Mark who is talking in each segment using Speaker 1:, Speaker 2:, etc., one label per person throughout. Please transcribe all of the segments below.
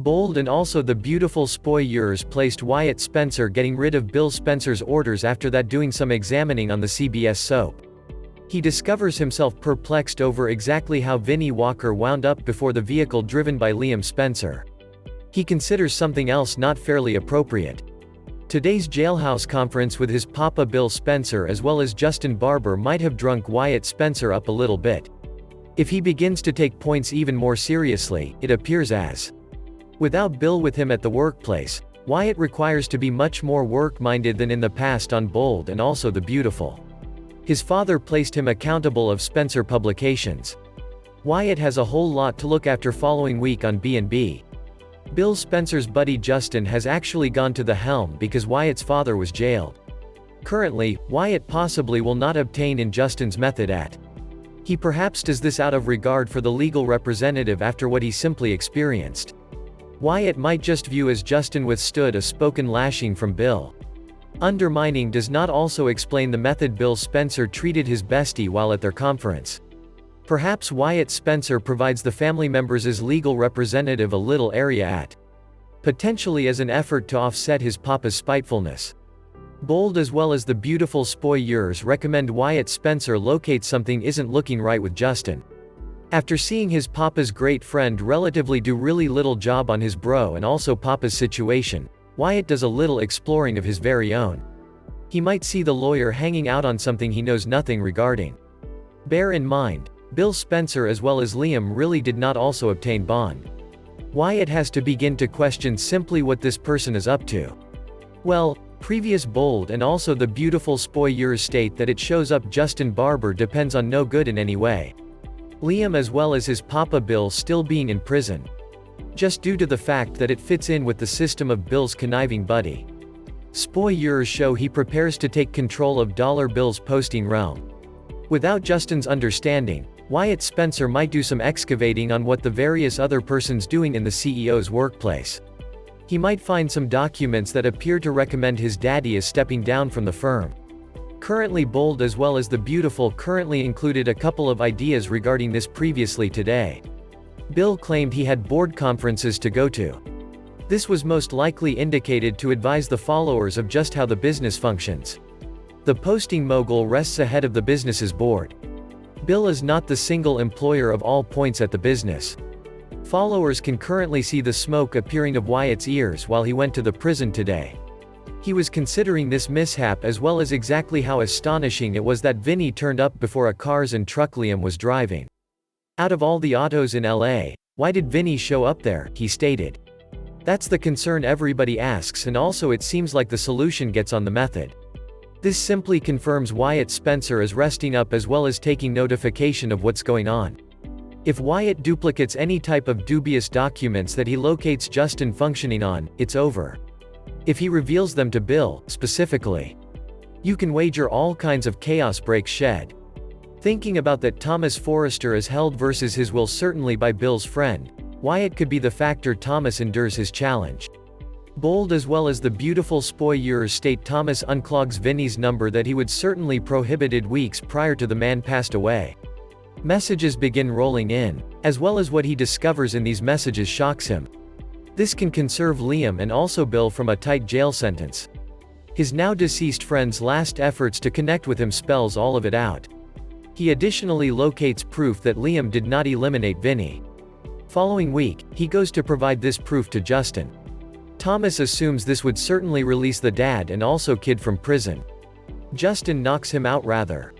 Speaker 1: Bold and also the beautiful spoilers placed Wyatt Spencer getting rid of Bill Spencer's orders after that doing some examining on the CBS soap. He discovers himself perplexed over exactly how Vinnie Walker wound up before the vehicle driven by Liam Spencer. He considers something else not fairly appropriate. Today's jailhouse conference with his papa Bill Spencer as well as Justin Barber might have drunk Wyatt Spencer up a little bit. If he begins to take points even more seriously, it appears as without Bill with him at the workplace, Wyatt requires to be much more work-minded than in the past on Bold and also the Beautiful. His father placed him accountable of Spencer Publications. Wyatt has a whole lot to look after following week on B&B. Bill Spencer's buddy Justin has actually gone to the helm because Wyatt's father was jailed. Currently, Wyatt possibly will not obtain in Justin's method at. He perhaps does this out of regard for the legal representative after what he simply experienced. Wyatt might just view as Justin withstood a spoken lashing from Bill. Undermining does not also explain the method Bill Spencer treated his bestie while at their conference. Perhaps Wyatt Spencer provides the family members' legal representative a little area at. Potentially as an effort to offset his papa's spitefulness. Bold as well as the Beautiful spoilers recommend Wyatt Spencer locate something isn't looking right with Justin. After seeing his papa's great friend relatively do really little job on his bro and also papa's situation, Wyatt does a little exploring of his very own. He might see the lawyer hanging out on something he knows nothing regarding. Bear in mind, Bill Spencer as well as Liam really did not also obtain bond. Wyatt has to begin to question simply what this person is up to. Well, previous Bold and also the Beautiful spoilers state that it shows up Justin Barber depends on no good in any way. Liam as well as his papa Bill still being in prison. Just due to the fact that it fits in with the system of Bill's conniving buddy. Spoilers show he prepares to take control of Dollar Bill's posting realm. Without Justin's understanding, Wyatt Spencer might do some excavating on what the various other persons doing in the CEO's workplace. He might find some documents that appear to recommend his daddy is stepping down from the firm. Currently Bold as well as the Beautiful currently included a couple of ideas regarding this previously today. Bill claimed he had board conferences to go to. This was most likely indicated to advise the followers of just how the business functions. The posting mogul rests ahead of the business's board. Bill is not the single employer of all points at the business. Followers can currently see the smoke appearing of Wyatt's ears while he went to the prison today. He was considering this mishap as well as exactly how astonishing it was that Vinnie turned up before a cars and truck Liam was driving. Out of all the autos in LA, why did Vinnie show up there, he stated. That's the concern everybody asks, and also it seems like the solution gets on the method. This simply confirms Wyatt Spencer is resting up as well as taking notification of what's going on. If Wyatt duplicates any type of dubious documents that he locates Justin functioning on, it's over. If he reveals them to Bill, specifically, you can wager all kinds of chaos breaks shed. Thinking about that Thomas Forrester is held versus his will certainly by Bill's friend, Wyatt could be the factor Thomas endures his challenge. Bold as well as the Beautiful spoilers state Thomas unclogs Vinnie's number that he would certainly prohibited weeks prior to the man passed away. Messages begin rolling in, as well as what he discovers in these messages shocks him. This can conserve Liam and also Bill from a tight jail sentence. His now deceased friend's last efforts to connect with him spells all of it out. He additionally locates proof that Liam did not eliminate Vinnie. Following week, he goes to provide this proof to Justin. Thomas assumes this would certainly release the dad and also kid from prison. Justin knocks him out rather.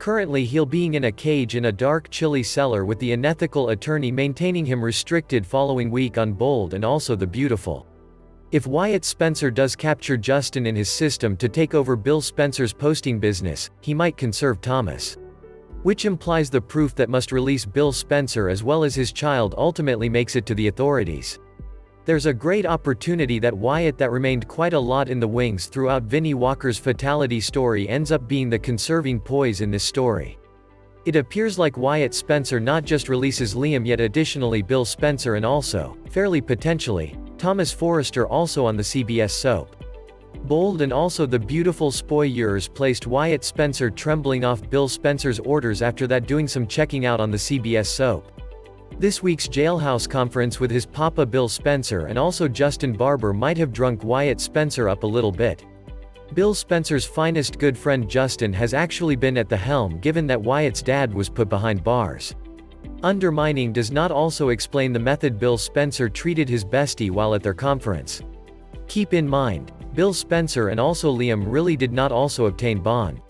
Speaker 1: Currently he'll being in a cage in a dark chilly cellar with the unethical attorney maintaining him restricted following week on Bold and also the Beautiful. If Wyatt Spencer does capture Justin in his system to take over Bill Spencer's posting business, he might conserve Thomas. Which implies the proof that must release Bill Spencer as well as his child ultimately makes it to the authorities. There's a great opportunity that Wyatt that remained quite a lot in the wings throughout Vinnie Walker's fatality story ends up being the conserving poise in this story. It appears like Wyatt Spencer not just releases Liam yet additionally Bill Spencer and also, fairly potentially, Thomas Forrester also on the CBS soap. Bold and also the Beautiful spoilers placed Wyatt Spencer trembling off Bill Spencer's orders after that doing some checking out on the CBS soap. This week's Jailhouse conference with his papa Bill Spencer and also Justin Barber might have drunk Wyatt Spencer up a little bit. Bill Spencer's finest good friend Justin has actually been at the helm given that Wyatt's dad was put behind bars. Undermining does not also explain the method Bill Spencer treated his bestie while at their conference. Keep in mind, Bill Spencer and also Liam really did not also obtain bond.